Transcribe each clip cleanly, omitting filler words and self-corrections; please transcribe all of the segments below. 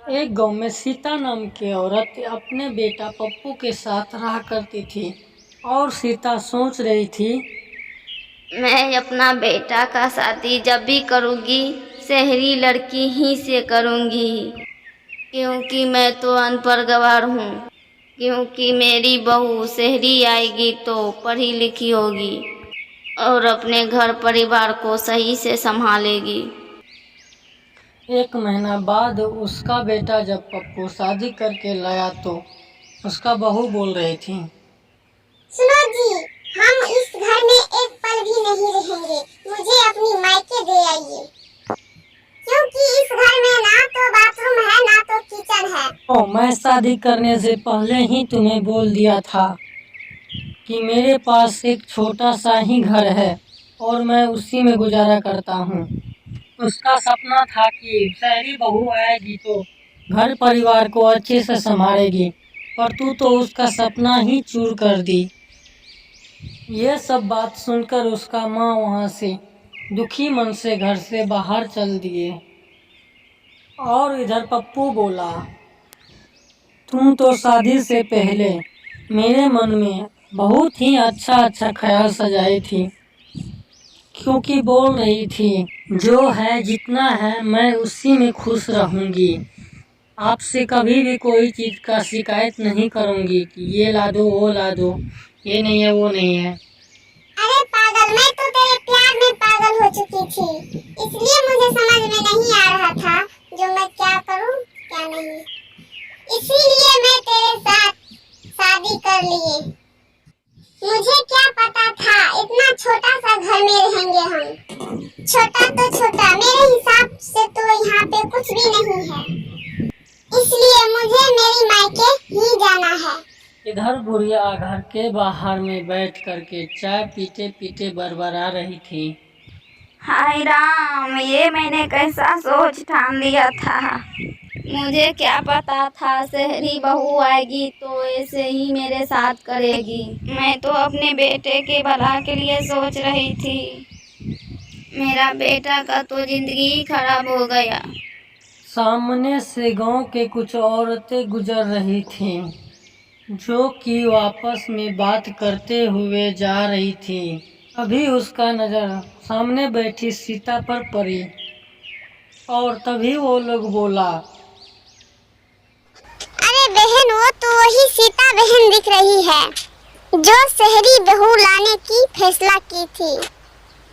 एक गांव में सीता नाम की औरत अपने बेटा पप्पू के साथ रहा करती थी और सीता सोच रही थी, मैं अपना बेटा का शादी जब भी करूँगी शहरी लड़की ही से करूँगी, क्योंकि मैं तो अनपढ़ गवार हूँ। क्योंकि मेरी बहू शहरी आएगी तो पढ़ी लिखी होगी और अपने घर परिवार को सही से संभालेगी। एक महीना बाद उसका बेटा जब पप्पू शादी करके लाया तो उसका बहू बोल रही थी, सुनो जी, हम इस घर में एक पल भी नहीं रहेंगे। मुझे अपनी मायके दे आइए, क्योंकि इस घर में ना तो बाथरूम है ना तो किचन है। मैं शादी करने से पहले ही तुम्हें बोल दिया था कि मेरे पास एक छोटा सा ही घर है और मैं उसी में गुजारा करता हूँ। उसका सपना था कि शहरी बहू आएगी तो घर परिवार को अच्छे से संभालेगी, पर तू तो उसका सपना ही चूर कर दी। यह सब बात सुनकर उसका माँ वहाँ से दुखी मन से घर से बाहर चल दिए। और इधर पप्पू बोला, तुम तो शादी से पहले मेरे मन में बहुत ही अच्छा ख्याल सजाई थी, क्योंकि बोल रही थी जो है जितना है मैं उसी में खुश रहूंगी। आपसे कभी भी कोई चीज़ का शिकायत नहीं करूंगी कि ये ला दो वो ला दो, ये नहीं है वो नहीं है। अरे पागल, मैं तो तेरे प्यार में पागल हो चुकी थी, इसलिए मुझे समझ में नहीं आ रहा था जो मैं क्या करूं क्या नहीं। इसीलिए मैं तेरे साथ शादी कर ली। मुझे क्या पता था इतना छोटा सा घर में रहेंगे हम। छोटा तो छोटा, मेरे हिसाब से तो यहाँ पे कुछ भी नहीं है, इसलिए मुझे मेरी मायके ही जाना है। इधर बुढ़िया घर के बाहर में बैठ करके चाय पीते पीते बरबरा रही थी। हाय राम, ये मैंने कैसा सोच ठान लिया था। मुझे क्या पता था शहरी बहू आएगी तो ऐसे ही मेरे साथ करेगी। मैं तो अपने बेटे के भला के लिए सोच रही थी। मेरा बेटा का तो जिंदगी ही खराब हो गया। सामने से गांव के कुछ औरतें गुजर रही थीं, जो कि आपस में बात करते हुए जा रही थी। अभी उसका नज़र सामने बैठी सीता पर पड़ी और तभी वो लोग बोला, अरे बहन, वो तो वही सीता बहन दिख रही है जो शहरी बहू लाने की फैसला की थी।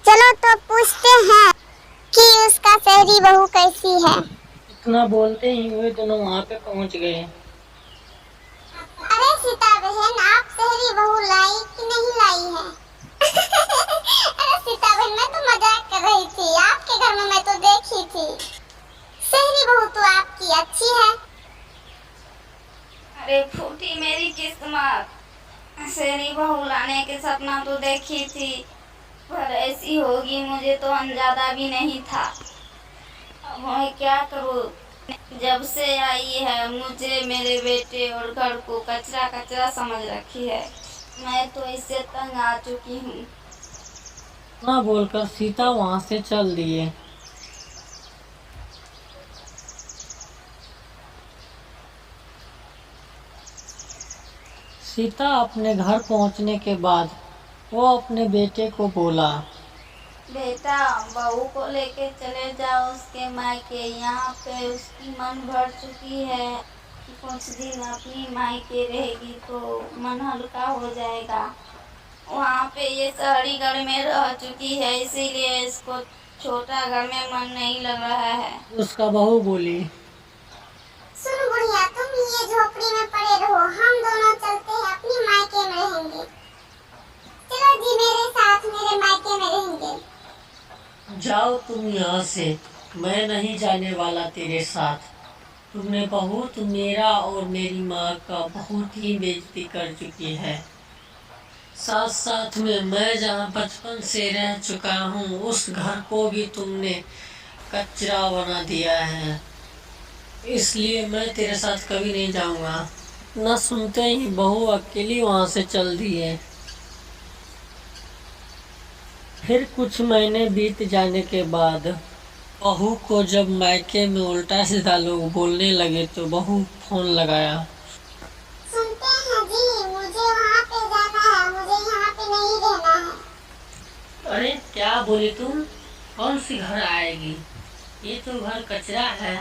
चलो तो पूछते हैं कि उसका शहरी बहू कैसी है। इतना बोलते ही वे दोनों वहाँ पे पहुँच गए। अरे सीता बहन, आप शहरी बहू लाई कि नहीं लाई है? अरे सीता बहन, मैं तो मजाक कर रही थी, आपके घर में मैं तो देखी थी। शहरी बहू तो आपकी अच्छी है। अरे फूटी मेरी किस्मत, शहरी बहू लाने के सपना तो देखी थी, पर ऐसी होगी मुझे तो अंदाजा भी नहीं था। अब मैं क्या करूँ? जब से आई है मुझे मेरे बेटे और घर को कचरा कचरा समझ रखी है। मैं तो इससे तंग आ चुकी हूँ। इतना बोलकर सीता वहाँ से चल दिए। सीता अपने घर पहुँचने के बाद वो अपने बेटे को बोला, बेटा, बहू को लेके चले जाओ उसके मायके। यहाँ पे उसकी मन भर चुकी है। कुछ दिन अपनी मायके रहेगी तो मन हल्का हो जाएगा। वहाँ पे ये शहरी घर में रह चुकी है, इसीलिए इसको छोटा घर में मन नहीं लग रहा है। उसका बहू बोली, सुन बुढ़िया, तुम ये झोपड़ी में पड़े रहो, हम दोनों चलते हैं अपनी मायके में रहेंगे। चलो जी, मेरे साथ मेरे मायके में रहेंगे। जाओ तुम यहाँ से, मैं नहीं जाने वाला तेरे साथ। तुमने बहुत मेरा और मेरी माँ का बहुत ही बेइज्जती कर चुकी है। साथ साथ में मैं जहाँ बचपन से रह चुका हूँ उस घर को भी तुमने कचरा बना दिया है, इसलिए मैं तेरे साथ कभी नहीं जाऊँगा। न सुनते ही बहू अकेली वहाँ से चल दी है। फिर कुछ महीने बीत जाने के बाद बहू को जब मायके में उल्टा सीधा लोग बोलने लगे तो बहू फोन लगाया। सुनते हैं जी, मुझे वहाँ पे जाना है, मुझे यहाँ पे नहीं रहना है। अरे क्या बोली तुम? कौन सी घर आएगी? ये तो घर कचरा है,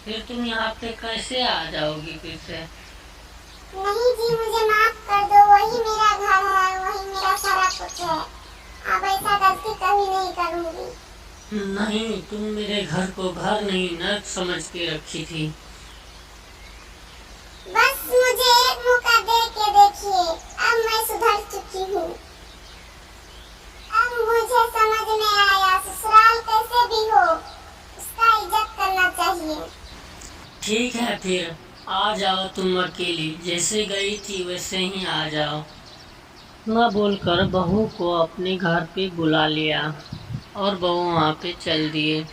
फिर तुम यहाँ पे कैसे आ जाओगी फिर से? नहीं जी, मुझे माफ कर दो, वही मेरा घर है, वही मेरा सारा कुछ है। अब ऐसा गलती कभी नहीं करूँगी। नहीं, तुम मेरे घर को घर नहीं नर्क समझ के रखी थी। बस मुझे एक मौका दे के देखिए, अब मैं सुधर चुकी हूँ। अब मुझे समझ में आया ससुराल कैसे भी हो उसका इज्जत करना चाहिए। ठीक है, फिर आ जाओ तुम अकेली, जैसे गई थी वैसे ही आ जाओ। न बोलकर बहू को अपने घर पे बुला लिया और बहू वहाँ पे चल दिए।